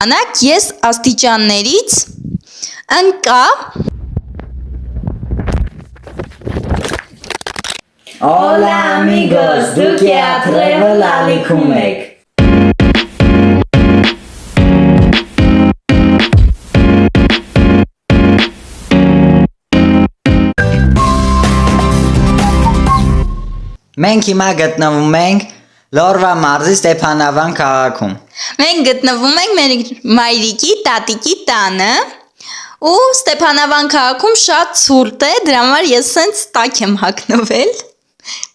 Անակ ես աստիճաններից ընկա Hola amigos, դուք Travel ալիքում եք։ Մենք հիմա գտնվում ենք Լորվա մարզի Ստեփանավան քաղաքում։ Մենք գտնվում ենք մեր մայրիկի տատիկի տանը ու Ստեփանավան քաղաքում շատ ցուրտ է, դրա համար ես սենց տաք եմ հագնվել,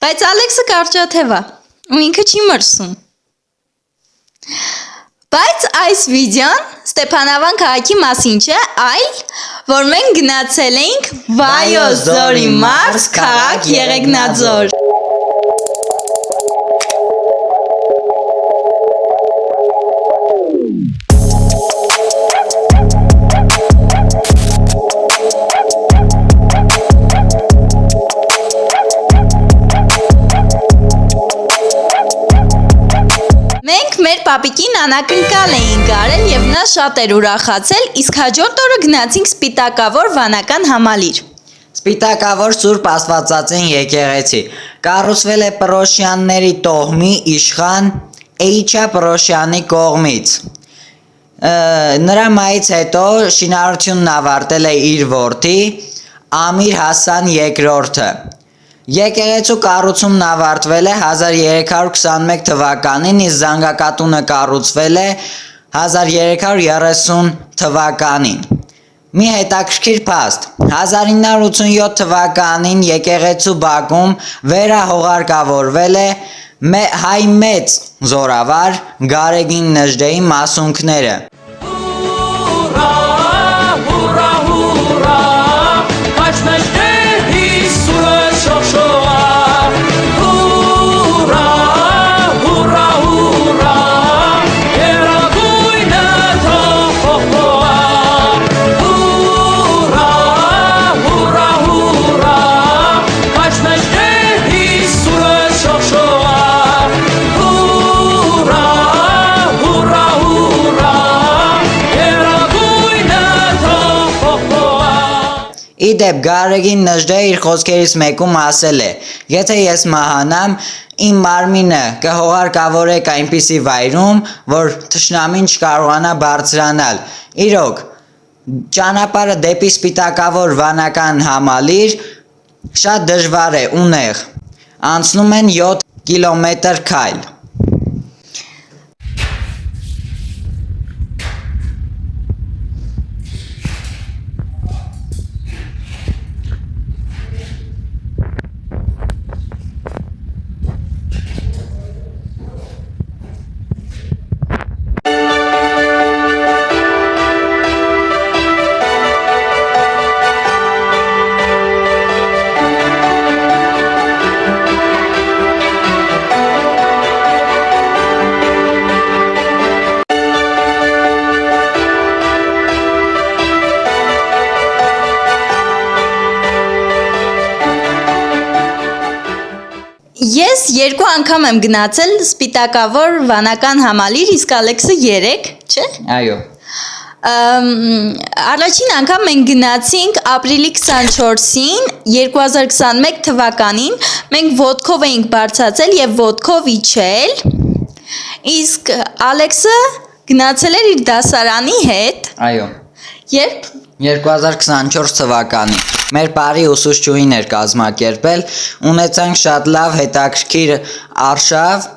բայց Ալեքսը կարճաթև է ու ինքը չի մրսում։ Բայց այս վիդեոն Ստեփանավան քաղաքի մասին չէ, այլ որ մենք գնացել էինք Վայոց ձորի մարզ, քաղաք Եղեգնաձոր։ Մենք մեր պապիկին անակնկալ էինք արել և նա շատ էր ուրախացել, իսկ հաջորդ օրը գնացինք Սպիտակավոր վանական համալիր։ Սպիտակավոր Սուրբ Աստվածածին եկեղեցի կառուցվել է Պրոշյանների տոհմի իշխան Էիչա Պրոշյանի կողմից։ Նրա մահից հետո շինարարությունն ավարտել է իր որդի Ամիր Հասան II-ը։ Եկեղեցու կառուցումն ավարտվել է 1321 թվականին, իսկ զանգակատունը կառուցվել է 1330 թվականին։ Մի հետաքրքիր փաստ. 1987 թվականին եկեղեցու բակում վերահողարկավորվել է հայ մեծ զորավար Գարեգին Նժդեի մասունքները։ Իդեպ Գարեգին Նժդեը իր խոսքերից մեկում ասել է. եթե ես մահանամ, իմ մարմինը կհողարկավորեք այնպիսի վայրում, որ թշնամին չկարողանա բարձրանալ։ Իրոք, ճանապարհը դեպի Սպիտակավոր վանական համալիր շատ դժվար է, ունեղ։ Անցնում են 7 կիլոմետր քայլ։ Ես 2 անգամ եմ գնացել Սպիտակավոր վանական համալիր, իսկ Ալեքսը 3, չէ՞։ Այո։ Առաջին անգամ մենք գնացինք ապրիլի 24-ին 2021 թվականին, մենք ոտքով էինք բարձրացել և ոտքով իջել, իսկ Ալեքսը գնացել էր իր դասարանի հետ։ Այո։ Երբ 2024 թվականին մեր բարի ուսուցչուհին էր կազմակերպել, ունեցանք շատ լավ հետաքրքիր արշավ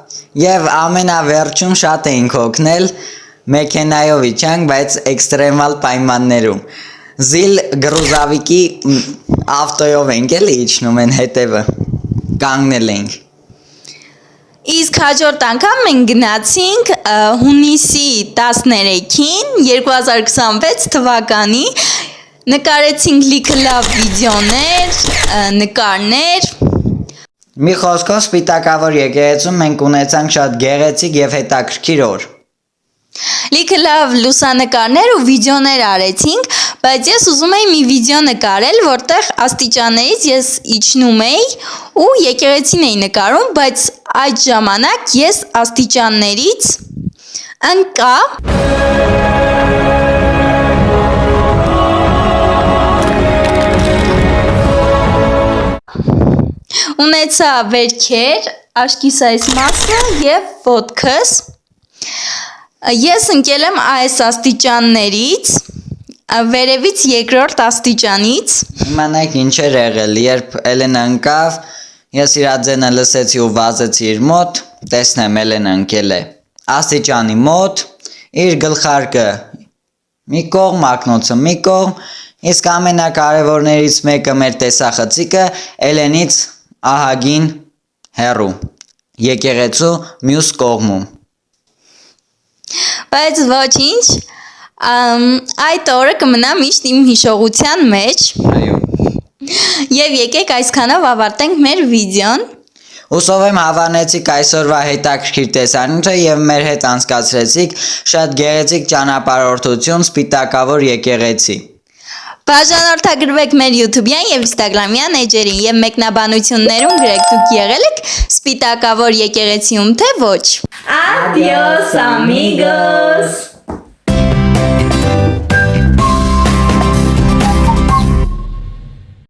և ամենավերջում շատ էինք օգնել, մեքենայով իջանք, բայց էքստրեմալ պայմաններում։ Զիլ գրուզավիկի ավտոյով ենք էլի իջնում են հետևը, կանգնել ենք։ Իսկ հաջորդ անգամ մենք գնացինք հունիսի 13-ին 2026 թվականի, նկարեցինք լիքը լավ վիդեոներ, նկարներ։ Մի խոսքով Սպիտակավոր եկեղեցում մենք ունեցանք շատ գեղեցիկ և հետաքրքիր օր։ Լիքը լավ լուսանկարներ ու վիդեոներ արեցինք, բայց ես ուզում էի մի վիդեո նկարել, որտեղ աստիճաններից ես իջնում էի ու եկեղեցին էի նկարում, բայց այդ ժամանակ ես աստիճաններից Ընկա ունեցա վերքեր, աչքիս այս մասը եւ ոտքս։ Ես ընկել եմ այս աստիճաններից, վերևից երկրորդ աստիճանից։ Իմանայք ինչ էր եղել, երբ Էլենը ընկավ, ես իր ձենը լսեցի ու վազեցի իր մոտ, տեսնեմ Էլենը ընկել է աստիճանի մոտ, իր գլխարկը մի կողմ, ակնոցը մի կողմ, իսկ ամենակարևորներից մեկը մեր տեսախցիկը Էլենից ահագին հեռու, եկեղեցու մյուս կողմում։ Բայց ոչինչ, այդ օրը կմնա միշտ իմ հիշողության մեջ։ Այո։ Եվ եկեք այսքանով ավարտենք մեր վիդեոն։ Հուսով եմ հավանեցիք այսօրվա հետաքրքիր տեսանյութը եւ մեր հետ անցկացրեցիք շատ գեղեցիկ ճանապարհորդություն Սպիտակավոր եկեղեցի։ Բաժանորդագրվեք մեր YouTube-յան եւ Instagram-յան էջերին եւ մեկնաբանություններում գրեք դուք եղել եք Սպիտակավոր եկեղեցիում թե ոչ։ Adiós amigos։